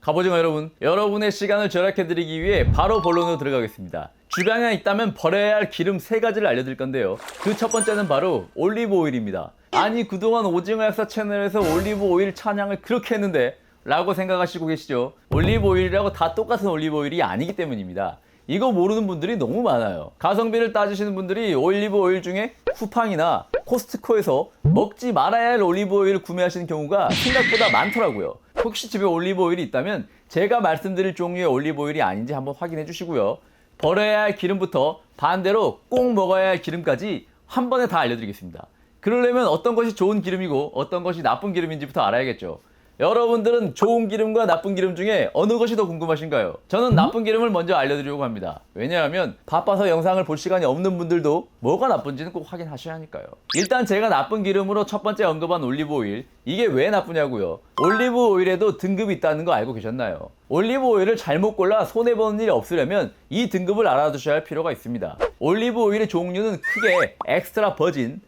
갑오징어 여러분, 여러분의 시간을 절약해드리기 위해 바로 본론으로 들어가겠습니다. 주방에 있다면 버려야 할 기름 3가지를 알려드릴 건데요. 그 첫 번째는 바로 올리브 오일입니다. 아니 그동안 오징어 약사 채널에서 올리브 오일 찬양을 그렇게 했는데 라고 생각하시고 계시죠? 올리브 오일이라고 다 똑같은 올리브 오일이 아니기 때문입니다. 이거 모르는 분들이 너무 많아요. 가성비를 따지시는 분들이 올리브 오일 중에 쿠팡이나 코스트코에서 먹지 말아야 할 올리브 오일을 구매하시는 경우가 생각보다 많더라고요. 혹시 집에 올리브 오일이 있다면 제가 말씀드릴 종류의 올리브 오일이 아닌지 한번 확인해 주시고요. 버려야 할 기름부터 반대로 꼭 먹어야 할 기름까지 한 번에 다 알려드리겠습니다. 그러려면 어떤 것이 좋은 기름이고 어떤 것이 나쁜 기름인지부터 알아야겠죠. 여러분들은 좋은 기름과 나쁜 기름 중에 어느 것이 더 궁금하신가요? 저는 나쁜 기름을 먼저 알려드리려고 합니다. 왜냐하면 바빠서 영상을 볼 시간이 없는 분들도 뭐가 나쁜지는 꼭 확인하셔야 하니까요. 일단 제가 나쁜 기름으로 첫 번째 언급한 올리브 오일, 이게 왜 나쁘냐고요? 올리브 오일에도 등급이 있다는 거 알고 계셨나요? 올리브 오일을 잘못 골라 손해보는 일이 없으려면 이 등급을 알아두셔야 할 필요가 있습니다. 올리브 오일의 종류는 크게 엑스트라 버진,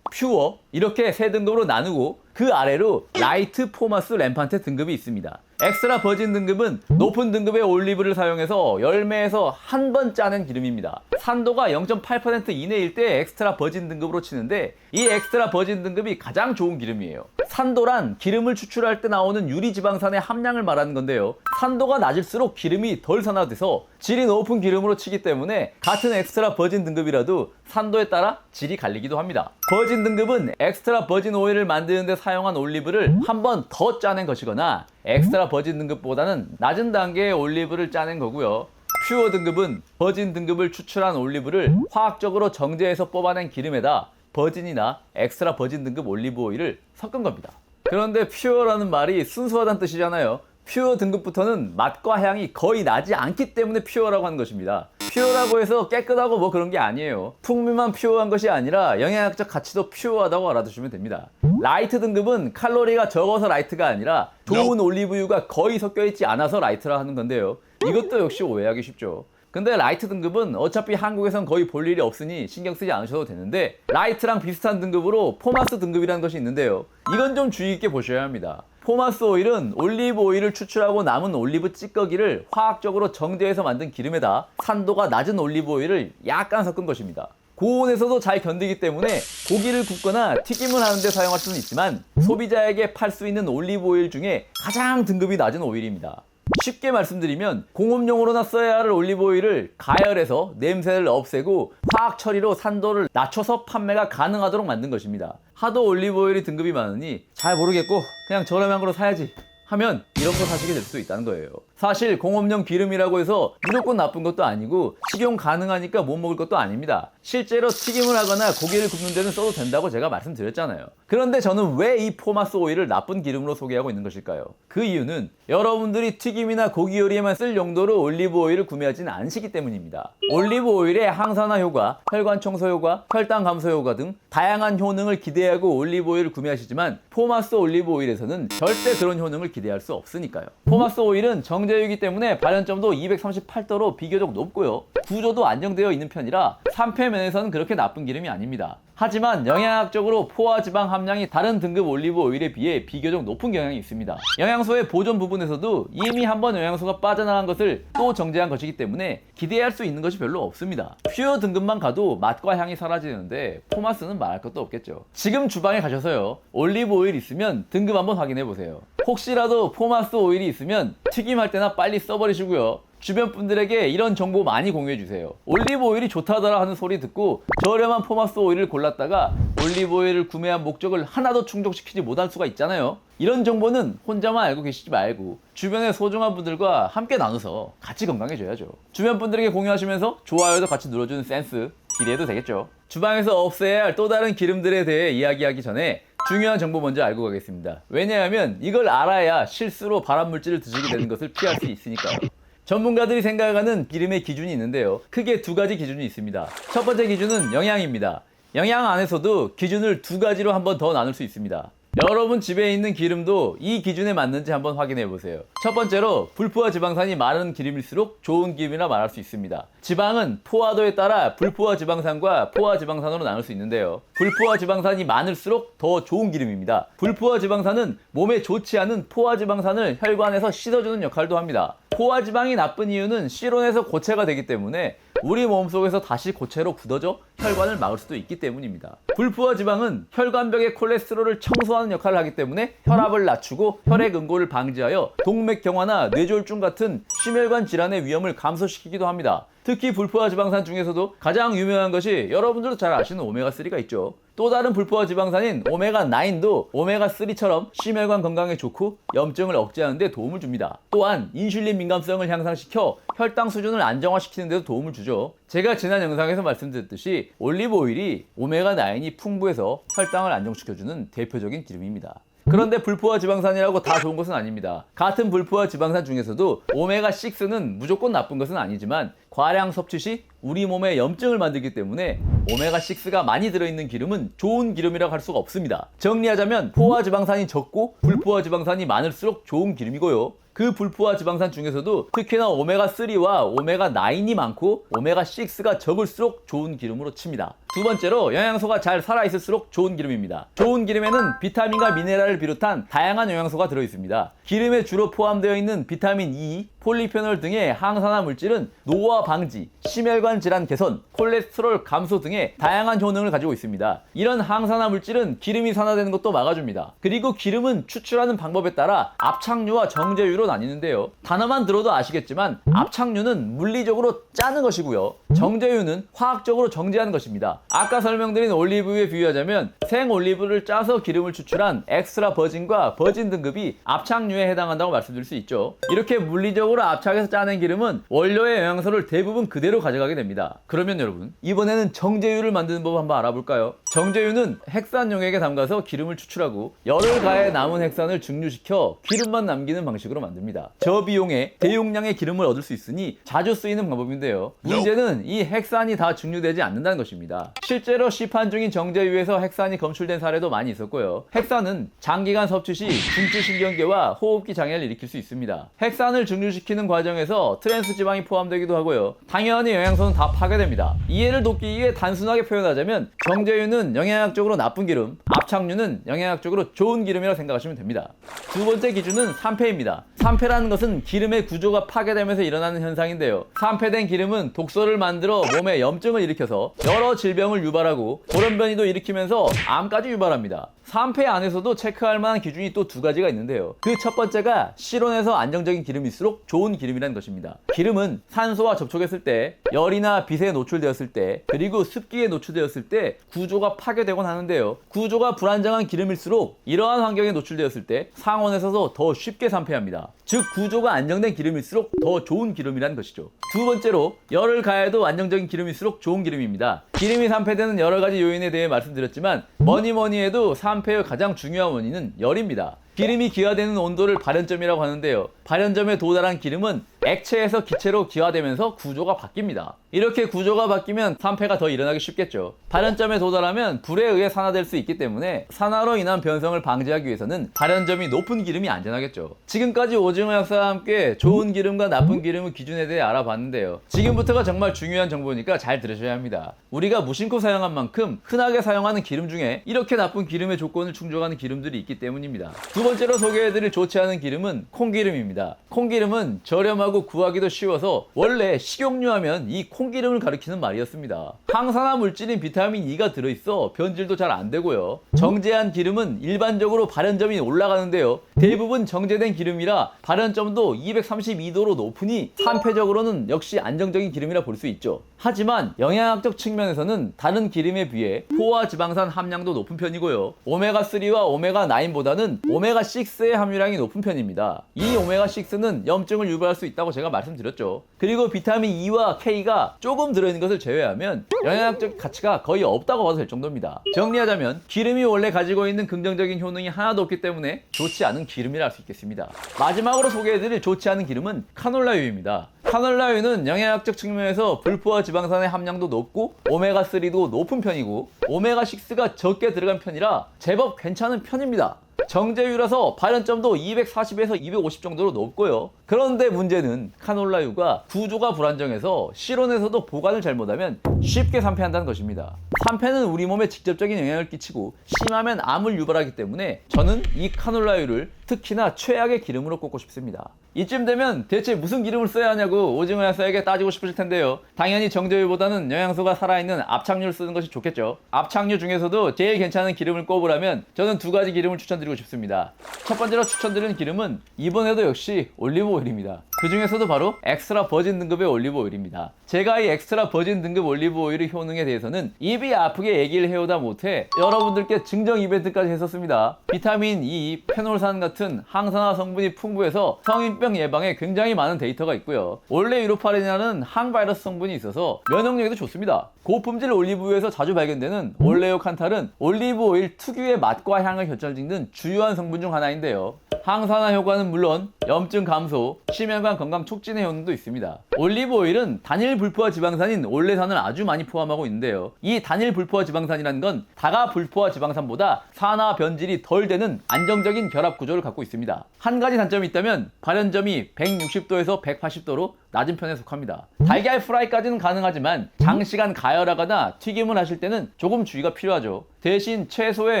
퓨어 이렇게 3등급으로 나누고 그 아래로 라이트, 포마스, 램판테 등급이 있습니다. 엑스트라 버진 등급은 높은 등급의 올리브를 사용해서 열매에서 한 번 짜낸 기름입니다. 산도가 0.8% 이내일 때 엑스트라 버진 등급으로 치는데 이 엑스트라 버진 등급이 가장 좋은 기름이에요. 산도란 기름을 추출할 때 나오는 유리지방산의 함량을 말하는 건데요. 산도가 낮을수록 기름이 덜 산화돼서 질이 높은 기름으로 치기 때문에 같은 엑스트라 버진 등급이라도 산도에 따라 질이 갈리기도 합니다. 버진 등급은 엑스트라 버진 오일을 만드는 데 사용한 올리브를 한 번 더 짜낸 것이거나 엑스트라 버진 등급보다는 낮은 단계의 올리브를 짜낸 거고요. 퓨어 등급은 버진 등급을 추출한 올리브를 화학적으로 정제해서 뽑아낸 기름에다 버진이나 엑스트라 버진 등급 올리브 오일을 섞은 겁니다. 그런데 퓨어라는 말이 순수하다는 뜻이잖아요. 퓨어 등급부터는 맛과 향이 거의 나지 않기 때문에 퓨어라고 하는 것입니다. 퓨어라고 해서 깨끗하고 뭐 그런 게 아니에요. 풍미만 퓨어한 것이 아니라 영양학적 가치도 퓨어하다고 알아두시면 됩니다. 라이트 등급은 칼로리가 적어서 라이트가 아니라 좋은 올리브유가 거의 섞여있지 않아서 라이트라 하는 건데요. 이것도 역시 오해하기 쉽죠. 근데 라이트 등급은 어차피 한국에선 거의 볼 일이 없으니 신경 쓰지 않으셔도 되는데 라이트랑 비슷한 등급으로 포마스 등급이라는 것이 있는데요. 이건 좀 주의 있게 보셔야 합니다. 포마스 오일은 올리브 오일을 추출하고 남은 올리브 찌꺼기를 화학적으로 정제해서 만든 기름에다 산도가 낮은 올리브 오일을 약간 섞은 것입니다. 고온에서도 잘 견디기 때문에 고기를 굽거나 튀김을 하는데 사용할 수는 있지만 소비자에게 팔 수 있는 올리브 오일 중에 가장 등급이 낮은 오일입니다. 쉽게 말씀드리면 공업용으로나 써야 할 올리브 오일을 가열해서 냄새를 없애고 화학 처리로 산도를 낮춰서 판매가 가능하도록 만든 것입니다. 하도 올리브 오일이 등급이 많으니 잘 모르겠고 그냥 저렴한 거로 사야지 하면 이런 거 사시게 될 수 있다는 거예요. 사실 공업용 기름이라고 해서 무조건 나쁜 것도 아니고 식용 가능하니까 못 먹을 것도 아닙니다. 실제로 튀김을 하거나 고기를 굽는 데는 써도 된다고 제가 말씀드렸잖아요. 그런데 저는 왜 이 포마스 오일을 나쁜 기름으로 소개하고 있는 것일까요? 그 이유는 여러분들이 튀김이나 고기 요리에만 쓸 용도로 올리브 오일을 구매하지는 않으시기 때문입니다. 올리브 오일의 항산화 효과, 혈관 청소 효과, 혈당 감소 효과 등 다양한 효능을 기대하고 올리브 오일을 구매하시지만 포마스 올리브 오일에서는 절대 그런 효능을 기대할 수 없으니까요. 포마스 오일은 정제유이기 때문에 발연점도 238도로 비교적 높고요. 구조도 안정되어 있는 편이라 산패면에서는 그렇게 나쁜 기름이 아닙니다. 하지만 영양학적으로 포화지방 함량이 다른 등급 올리브 오일에 비해 비교적 높은 경향이 있습니다. 영양소의 보존 부분에서도 이미 한번 영양소가 빠져나간 것을 또 정제한 것이기 때문에 기대할 수 있는 것이 별로 없습니다. 퓨어 등급만 가도 맛과 향이 사라지는데 포마스는 말할 것도 없겠죠. 지금 주방에 가셔서요, 올리브 오일 있으면 등급 한번 확인해 보세요. 혹시라도 포마스 오일이 있으면 튀김할 때나 빨리 써버리시고요. 주변 분들에게 이런 정보 많이 공유해 주세요. 올리브 오일이 좋다더라 하는 소리 듣고 저렴한 포마스 오일을 골랐다가 올리브 오일을 구매한 목적을 하나도 충족시키지 못할 수가 있잖아요. 이런 정보는 혼자만 알고 계시지 말고 주변의 소중한 분들과 함께 나눠서 같이 건강해져야죠. 주변 분들에게 공유하시면서 좋아요도 같이 눌러주는 센스 기대해도 되겠죠. 주방에서 없애야 할 또 다른 기름들에 대해 이야기하기 전에 중요한 정보 먼저 알고 가겠습니다. 왜냐하면 이걸 알아야 실수로 발암물질을 드시게 되는 것을 피할 수 있으니까요. 전문가들이 생각하는 기름의 기준이 있는데요. 크게 2가지 기준이 있습니다. 첫 번째 기준은 영양입니다. 영양 안에서도 기준을 2가지로 한 번 더 나눌 수 있습니다. 여러분 집에 있는 기름도 이 기준에 맞는지 한번 확인해 보세요. 첫 번째로 불포화 지방산이 많은 기름일수록 좋은 기름이라 말할 수 있습니다. 지방은 포화도에 따라 불포화 지방산과 포화 지방산으로 나눌 수 있는데요. 불포화 지방산이 많을수록 더 좋은 기름입니다. 불포화 지방산은 몸에 좋지 않은 포화 지방산을 혈관에서 씻어주는 역할도 합니다. 포화 지방이 나쁜 이유는 실온에서 고체가 되기 때문에 우리 몸속에서 다시 고체로 굳어져 혈관을 막을 수도 있기 때문입니다. 불포화 지방은 혈관벽의 콜레스테롤을 청소하는 역할을 하기 때문에 혈압을 낮추고 혈액 응고를 방지하여 동맥경화나 뇌졸중 같은 심혈관 질환의 위험을 감소시키기도 합니다. 특히 불포화 지방산 중에서도 가장 유명한 것이 여러분들도 잘 아시는 오메가3가 있죠. 또 다른 불포화 지방산인 오메가9도 오메가3처럼 심혈관 건강에 좋고 염증을 억제하는 데 도움을 줍니다. 또한 인슐린 민감성을 향상시켜 혈당 수준을 안정화시키는 데도 도움을 주죠. 제가 지난 영상에서 말씀드렸듯이 올리브 오일이 오메가9이 풍부해서 혈당을 안정시켜주는 대표적인 기름입니다. 그런데 불포화 지방산이라고 다 좋은 것은 아닙니다. 같은 불포화 지방산 중에서도 오메가6는 무조건 나쁜 것은 아니지만 과량 섭취 시 우리 몸에 염증을 만들기 때문에 오메가6가 많이 들어있는 기름은 좋은 기름이라고 할 수가 없습니다. 정리하자면 포화 지방산이 적고 불포화 지방산이 많을수록 좋은 기름이고요. 그 불포화 지방산 중에서도 특히나 오메가3와 오메가9이 많고 오메가6가 적을수록 좋은 기름으로 칩니다. 두 번째로 영양소가 잘 살아있을수록 좋은 기름입니다. 좋은 기름에는 비타민과 미네랄을 비롯한 다양한 영양소가 들어있습니다. 기름에 주로 포함되어 있는 비타민 E, 폴리페놀 등의 항산화 물질은 노화 방지, 심혈관 질환 개선, 콜레스테롤 감소 등의 다양한 효능을 가지고 있습니다. 이런 항산화 물질은 기름이 산화되는 것도 막아줍니다. 그리고 기름은 추출하는 방법에 따라 압착류와 정제유로 나뉘는데요. 단어만 들어도 아시겠지만 압착류는 물리적으로 짜는 것이고요. 정제유는 화학적으로 정제하는 것입니다. 아까 설명드린 올리브유에 비유하자면 생 올리브를 짜서 기름을 추출한 엑스트라 버진과 버진 등급이 압착류에 해당한다고 말씀드릴 수 있죠. 이렇게 물리적으로 압착해서 짜낸 기름은 원료의 영양소를 대부분 그대로 가져가게 됩니다. 그러면 여러분, 이번에는 정제유를 만드는 법 한번 알아볼까요? 정제유는 핵산 용액에 담가서 기름을 추출하고 열을 가해 남은 핵산을 증류시켜 기름만 남기는 방식으로 만듭니다. 저비용에 대용량의 기름을 얻을 수 있으니 자주 쓰이는 방법인데요. 문제는 이 핵산이 다 증류되지 않는다는 것입니다. 실제로 시판 중인 정제유에서 핵산이 검출된 사례도 많이 있었고요. 핵산은 장기간 섭취 시 중추신경계와 호흡기 장애를 일으킬 수 있습니다. 핵산을 증류시키는 과정에서 트랜스 지방이 포함되기도 하고요. 당연히 영양소는 다 파괴됩니다. 이해를 돕기 위해 단순하게 표현하자면 정제유는 영양학적으로 나쁜 기름, 압착류는 영양학적으로 좋은 기름이라고 생각하시면 됩니다. 두 번째 기준은 산패입니다. 산패라는 것은 기름의 구조가 파괴되면서 일어나는 현상인데요. 산패된 기름은 독소를 만들어 몸에 염증을 일으켜서 여러 질병을 유발하고 돌연변이도 일으키면서 암까지 유발합니다. 산패 안에서도 체크할 만한 기준이 또 두 가지가 있는데요. 그 첫 번째가 실온에서 안정적인 기름일수록 좋은 기름이라는 것입니다. 기름은 산소와 접촉했을 때, 열이나 빛에 노출되었을 때, 그리고 습기에 노출되었을 때 구조가 파괴되곤 하는데요. 구조가 불안정한 기름일수록 이러한 환경에 노출되었을 때 상온에서도 더 쉽게 산패합니다. 즉 구조가 안정된 기름일수록 더 좋은 기름이라는 것이죠. 두 번째로 열을 가해도 안정적인 기름일수록 좋은 기름입니다. 기름이 산패되는 여러 가지 요인에 대해 말씀드렸지만 뭐니 해도 산패의 가장 중요한 원인은 열입니다. 기름이 기화되는 온도를 발연점이라고 하는데요. 발연점에 도달한 기름은 액체에서 기체로 기화되면서 구조가 바뀝니다. 이렇게 구조가 바뀌면 산패가 더 일어나기 쉽겠죠. 발연점에 도달하면 불에 의해 산화될 수 있기 때문에 산화로 인한 변성을 방지하기 위해서는 발연점이 높은 기름이 안전하겠죠. 지금까지 오징어 약사와 함께 좋은 기름과 나쁜 기름의 기준에 대해 알아봤는데요. 지금부터가 정말 중요한 정보니까 잘 들으셔야 합니다. 우리가 무심코 사용한 만큼 흔하게 사용하는 기름 중에 이렇게 나쁜 기름의 조건을 충족하는 기름들이 있기 때문입니다. 두 번째로 소개해드릴 좋지 않은 기름은 콩기름입니다. 콩기름은 저렴하고 구하기도 쉬워서 원래 식용유 하면 이 콩기름을 가리키는 말이었습니다. 항산화 물질인 비타민 E가 들어있어 변질도 잘 안되고요. 정제한 기름은 일반적으로 발연점이 올라가는데요. 대부분 정제된 기름이라 발연점도 232도로 높으니 산패적으로는 역시 안정적인 기름이라 볼 수 있죠. 하지만 영양학적 측면에서는 다른 기름에 비해 포화 지방산 함량도 높은 편이고요. 오메가3와 오메가9보다는 오메가6의 함유량이 높은 편입니다. 이 오메가6는 염증을 유발할 수 있다고 제가 말씀드렸죠. 그리고 비타민 E와 K가 조금 들어있는 것을 제외하면 영양학적 가치가 거의 없다고 봐도 될 정도입니다. 정리하자면 기름이 원래 가지고 있는 긍정적인 효능이 하나도 없기 때문에 좋지 않은 기름이라 할 수 있겠습니다. 마지막으로 소개해드릴 좋지 않은 기름은 카놀라유입니다. 카놀라유는 영양학적 측면에서 불포화 지방산의 함량도 높고 오메가3도 높은 편이고 오메가6가 적게 들어간 편이라 제법 괜찮은 편입니다. 정제유라서 발연점도 240에서 250 정도로 높고요. 그런데 문제는 카놀라유가 구조가 불안정해서 실온에서도 보관을 잘못하면 쉽게 산패한다는 것입니다. 산패는 우리 몸에 직접적인 영향을 끼치고 심하면 암을 유발하기 때문에 저는 이 카놀라유를 특히나 최악의 기름으로 꼽고 싶습니다. 이쯤 되면 대체 무슨 기름을 써야 하냐고 오징어 약사에게 따지고 싶으실 텐데요. 당연히 정제유보다는 영양소가 살아있는 압착유를 쓰는 것이 좋겠죠. 압착유 중에서도 제일 괜찮은 기름을 꼽으라면 저는 두 가지 기름을 추천드리고 싶습니다. 첫 번째로 추천드리는 기름은 이번에도 역시 올리브오일입니다. 그 중에서도 바로 엑스트라 버진 등급의 올리브오일입니다. 제가 이 엑스트라 버진 등급 올리브오일의 효능에 대해서는 입이 아프게 얘기를 해오다 못해 여러분들께 증정 이벤트까지 했었습니다. 비타민 E, 페놀산 같은 항산화 성분이 풍부해서 성인병 예방에 굉장히 많은 데이터가 있고요. 원래 유로파린이라는 항바이러스 성분이 있어서 면역력에도 좋습니다. 고품질 올리브유에서 자주 발견되는 올레오칸탈은 올리브오일 특유의 맛과 향을 결정짓는 주요한 성분 중 하나인데요. 항산화 효과는 물론 염증 감소, 심혈관 건강 촉진의 효능도 있습니다. 올리브오일은 단일 불포화 지방산인 올레산을 아주 많이 포함하고 있는데요. 이 단일 불포화 지방산이라는 건 다가 불포화 지방산보다 산화 변질이 덜 되는 안정적인 결합 구조를 갖고 있습니다. 한 가지 단점이 있다면 발연점이 160도에서 180도로 낮은 편에 속합니다. 달걀 프라이까지는 가능하지만 장시간 가열하거나 튀김을 하실 때는 조금 주의가 필요하죠. 대신 채소의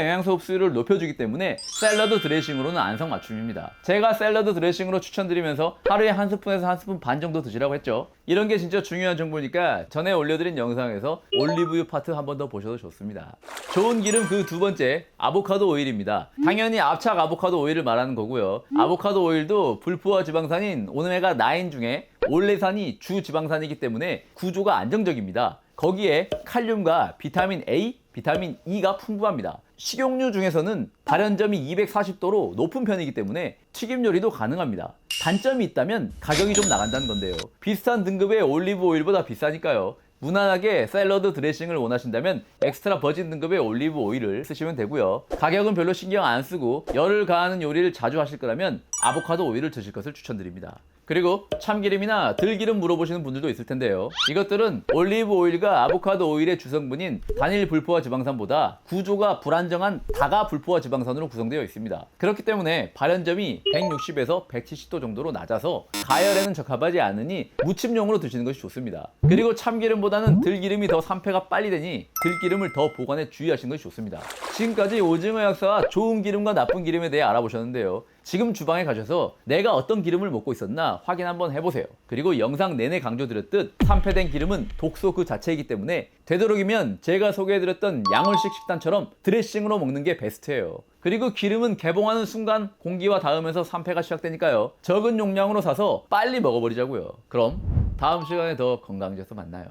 영양소 흡수율을 높여주기 때문에 샐러드 드레싱으로는 안성맞춤입니다. 제가 샐러드 드레싱으로 추천드리면서 하루에 한 스푼에서 한 스푼 반 정도 드시라고 했죠. 이런 게 진짜 중요한 정보니까 전에 올려드린 영상에서 올리브유 파트 한 번 더 보셔도 좋습니다. 좋은 기름 그 두 번째, 아보카도 오일입니다. 당연히 압착 아보카도 오일을 말하는 거고요. 아보카도 오일도 불포화 지방산인 오메가9 중에 올레산이 주 지방산이기 때문에 구조가 안정적입니다. 거기에 칼륨과 비타민 A, 비타민 E가 풍부합니다. 식용유 중에서는 발연점이 240도로 높은 편이기 때문에 튀김 요리도 가능합니다. 단점이 있다면 가격이 좀 나간다는 건데요. 비슷한 등급의 올리브 오일보다 비싸니까요. 무난하게 샐러드 드레싱을 원하신다면 엑스트라 버진 등급의 올리브 오일을 쓰시면 되고요. 가격은 별로 신경 안 쓰고 열을 가하는 요리를 자주 하실 거라면 아보카도 오일을 드실 것을 추천드립니다. 그리고 참기름이나 들기름 물어보시는 분들도 있을 텐데요. 이것들은 올리브 오일과 아보카도 오일의 주성분인 단일 불포화 지방산보다 구조가 불안정한 다가 불포화 지방산으로 구성되어 있습니다. 그렇기 때문에 발연점이 160에서 170도 정도로 낮아서 가열에는 적합하지 않으니 무침용으로 드시는 것이 좋습니다. 그리고 참기름보다는 들기름이 더 산패가 빨리 되니 들기름을 더 보관에 주의하시는 것이 좋습니다. 지금까지 오징어 약사와 좋은 기름과 나쁜 기름에 대해 알아보셨는데요. 지금 주방에 가셔서 내가 어떤 기름을 먹고 있었나 확인 한번 해보세요. 그리고 영상 내내 강조드렸듯 산패된 기름은 독소 그 자체이기 때문에 되도록이면 제가 소개해드렸던 양울식 식단처럼 드레싱으로 먹는 게 베스트예요. 그리고 기름은 개봉하는 순간 공기와 닿으면서 산패가 시작되니까요. 적은 용량으로 사서 빨리 먹어버리자고요. 그럼 다음 시간에 더 건강해져서 만나요.